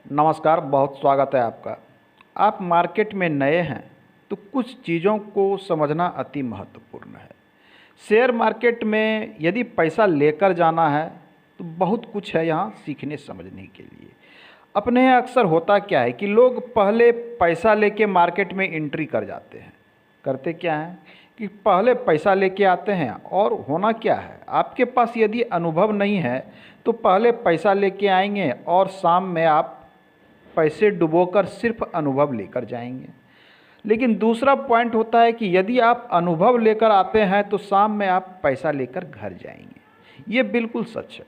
नमस्कार, बहुत स्वागत है आपका। आप मार्केट में नए हैं तो कुछ चीज़ों को समझना अति महत्वपूर्ण है। शेयर मार्केट में यदि पैसा लेकर जाना है तो बहुत कुछ है यहाँ सीखने समझने के लिए। अपने यहाँ अक्सर होता क्या है कि लोग पहले पैसा लेके मार्केट में एंट्री कर जाते हैं। करते क्या हैं कि पहले पैसा लेके आते हैं और होना क्या है, आपके पास यदि अनुभव नहीं है तो पहले पैसा लेके आएंगे और शाम में आप पैसे डुबोकर सिर्फ अनुभव लेकर जाएंगे। लेकिन दूसरा पॉइंट होता है कि यदि आप अनुभव लेकर आते हैं तो शाम में आप पैसा लेकर घर जाएंगे। ये बिल्कुल सच है,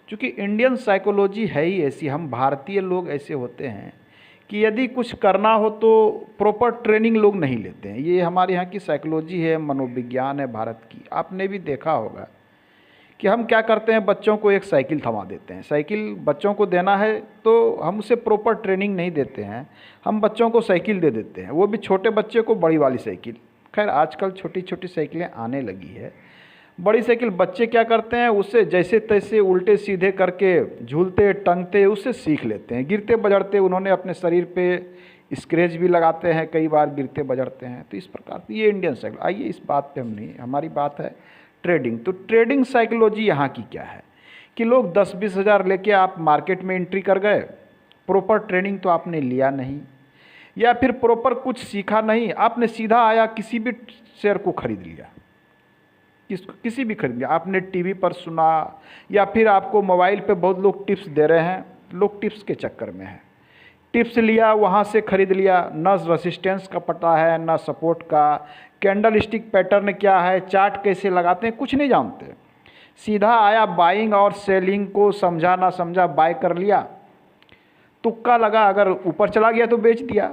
क्योंकि इंडियन साइकोलॉजी है ही ऐसी। हम भारतीय लोग ऐसे होते हैं कि यदि कुछ करना हो तो प्रॉपर ट्रेनिंग लोग नहीं लेते हैं। ये हमारे यहाँ की साइकोलॉजी है, मनोविज्ञान है भारत की। आपने भी देखा होगा कि हम क्या करते हैं, बच्चों को एक साइकिल थमा देते हैं। साइकिल बच्चों को देना है तो हम उसे प्रॉपर ट्रेनिंग नहीं देते हैं, हम बच्चों को साइकिल दे देते हैं, वो भी छोटे बच्चे को बड़ी वाली साइकिल। खैर आजकल छोटी छोटी साइकिलें आने लगी है। बड़ी साइकिल बच्चे क्या करते हैं, उससे जैसे तैसे उल्टे सीधे करके झूलते टंगते उससे सीख लेते हैं। गिरते बजड़ते उन्होंने अपने शरीर पे स्क्रैच भी लगाते हैं, कई बार गिरते बजड़ते हैं। तो इस प्रकार ये इंडियन साइकिल। आइए इस बात पे हम नहीं, हमारी बात है ट्रेडिंग। तो ट्रेडिंग साइकोलॉजी यहाँ की क्या है कि लोग 10-20 हज़ार लेके आप मार्केट में एंट्री कर गए, प्रॉपर ट्रेनिंग तो आपने लिया नहीं या फिर प्रॉपर कुछ सीखा नहीं, आपने सीधा आया किसी भी शेयर को खरीद लिया। किसी भी खरीद लिया, आपने टीवी पर सुना या फिर आपको मोबाइल पे बहुत लोग टिप्स दे रहे हैं, लोग टिप्स के चक्कर में हैं। टिप्स लिया, वहाँ से खरीद लिया, न रेसिस्टेंस का पता है न सपोर्ट का, कैंडल स्टिक पैटर्न क्या है, चार्ट कैसे लगाते हैं, कुछ नहीं जानते। सीधा आया बाइंग और सेलिंग को समझा ना समझा बाय कर लिया, तुक्का लगा, अगर ऊपर चला गया तो बेच दिया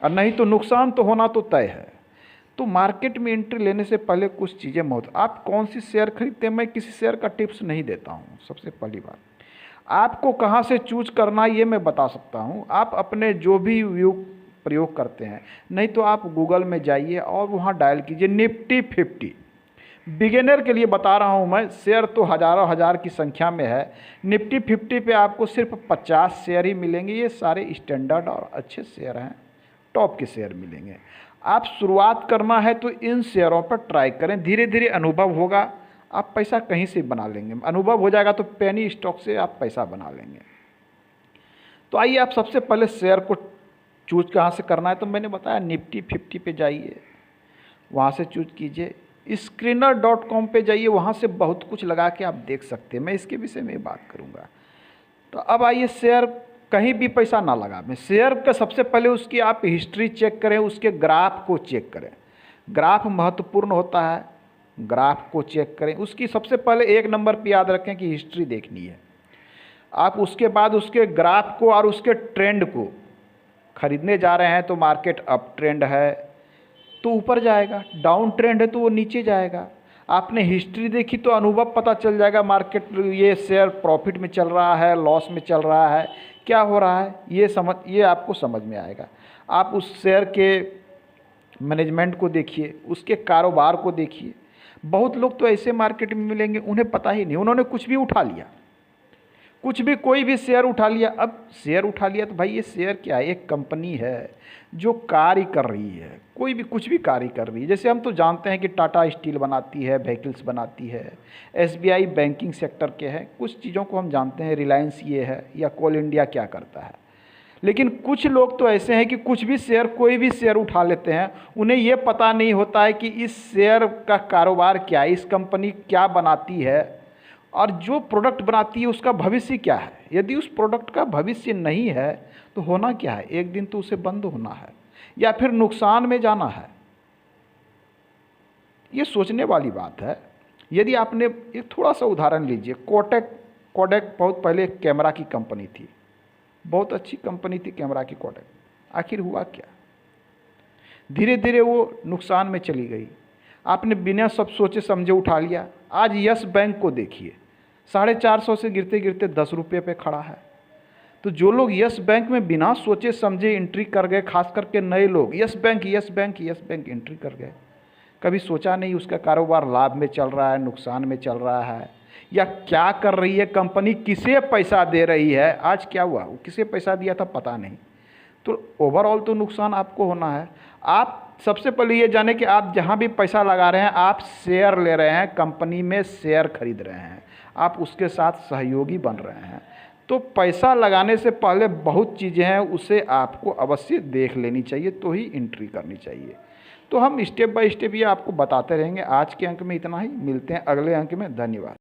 और नहीं तो नुकसान तो होना तो तय है। तो मार्केट में एंट्री लेने से पहले कुछ चीज़ें महत्व। आप कौन सी शेयर खरीदते हैं, मैं किसी शेयर का टिप्स नहीं देता हूँ। सबसे पहली बात, आपको कहाँ से चूज करना ये मैं बता सकता हूँ। आप अपने जो भी व्यू प्रयोग करते हैं, नहीं तो आप गूगल में जाइए और वहाँ डायल कीजिए निफ्टी 50। बिगिनर के लिए बता रहा हूँ मैं, शेयर तो हज़ारों हज़ार की संख्या में है। निफ्टी 50 पे आपको सिर्फ 50 शेयर ही मिलेंगे। ये सारे स्टैंडर्ड और अच्छे शेयर हैं, टॉप के शेयर मिलेंगे। आप शुरुआत करना है तो इन शेयरों पर ट्राई करें, धीरे धीरे अनुभव होगा, आप पैसा कहीं से बना लेंगे। अनुभव हो जाएगा तो पेनी स्टॉक से आप पैसा बना लेंगे। तो आइए, आप सबसे पहले शेयर को चूज कहाँ से करना है, तो मैंने बताया निफ्टी 50 पे जाइए, वहाँ से चूज कीजिए। screener.com पे जाइए, वहाँ से बहुत कुछ लगा के आप देख सकते हैं। मैं इसके विषय में बात करूँगा। तो अब आइए, शेयर कहीं भी पैसा ना लगाएं। शेयर का सबसे पहले उसकी आप हिस्ट्री चेक करें, उसके ग्राफ को चेक करें। ग्राफ महत्वपूर्ण होता है, ग्राफ को चेक करें। उसकी सबसे पहले एक नंबर पे याद रखें कि हिस्ट्री देखनी है। आप उसके बाद उसके ग्राफ को और उसके ट्रेंड को, खरीदने जा रहे हैं तो मार्केट अप ट्रेंड है तो ऊपर जाएगा, डाउन ट्रेंड है तो वो नीचे जाएगा। आपने हिस्ट्री देखी तो अनुभव पता चल जाएगा, मार्केट ये शेयर प्रॉफिट में चल रहा है, लॉस में चल रहा है, क्या हो रहा है, ये आपको समझ में आएगा। आप उस शेयर के मैनेजमेंट को देखिए, उसके कारोबार को देखिए। बहुत लोग तो ऐसे मार्केट में मिलेंगे उन्हें पता ही नहीं, उन्होंने कुछ भी उठा लिया, कुछ भी कोई भी शेयर उठा लिया। अब शेयर उठा लिया तो भाई ये शेयर क्या है, एक कंपनी है जो कार्य कर रही है, कोई भी कुछ भी कार्य कर रही है। जैसे हम तो जानते हैं कि टाटा स्टील बनाती है, व्हीकल्स बनाती है, एसबीआई बैंकिंग सेक्टर के है, कुछ चीज़ों को हम जानते हैं, रिलायंस ये है, या कोल इंडिया क्या करता है। लेकिन कुछ लोग तो ऐसे हैं कि कुछ भी शेयर, कोई भी शेयर उठा लेते हैं, उन्हें ये पता नहीं होता है कि इस शेयर का कारोबार क्या है, इस कंपनी क्या बनाती है और जो प्रोडक्ट बनाती है उसका भविष्य क्या है। यदि उस प्रोडक्ट का भविष्य नहीं है तो होना क्या है, एक दिन तो उसे बंद होना है या फिर नुकसान में जाना है। ये सोचने वाली बात है। यदि आपने एक थोड़ा सा उदाहरण लीजिए, कोडक बहुत पहले एक कैमरा की कंपनी थी, बहुत अच्छी कंपनी थी कैमरा की कोडक। आखिर हुआ क्या, धीरे धीरे वो नुकसान में चली गई। आपने बिना सब सोचे समझे उठा लिया। आज यस बैंक को देखिए, 450 से गिरते गिरते 10 रुपये पे खड़ा है। तो जो लोग यस बैंक में बिना सोचे समझे एंट्री कर गए, खास करके नए लोग, yes bank yes bank yes bank entry कर गए, कभी सोचा नहीं उसका कारोबार लाभ में चल रहा है, नुकसान में चल रहा है, या क्या कर रही है कंपनी, किसे पैसा दे रही है, आज क्या हुआ, वो किसे पैसा दिया था पता नहीं। तो ओवरऑल तो नुकसान आपको होना है। आप सबसे पहले ये जाने कि आप जहाँ भी पैसा लगा रहे हैं, आप शेयर ले रहे हैं, कंपनी में शेयर खरीद रहे हैं, आप उसके साथ सहयोगी बन रहे हैं। तो पैसा लगाने से पहले बहुत चीज़ें हैं, उसे आपको अवश्य देख लेनी चाहिए, तो ही एंट्री करनी चाहिए। तो हम स्टेप बाय स्टेप ये आपको बताते रहेंगे। आज के अंक में इतना ही, मिलते हैं अगले अंक में। धन्यवाद।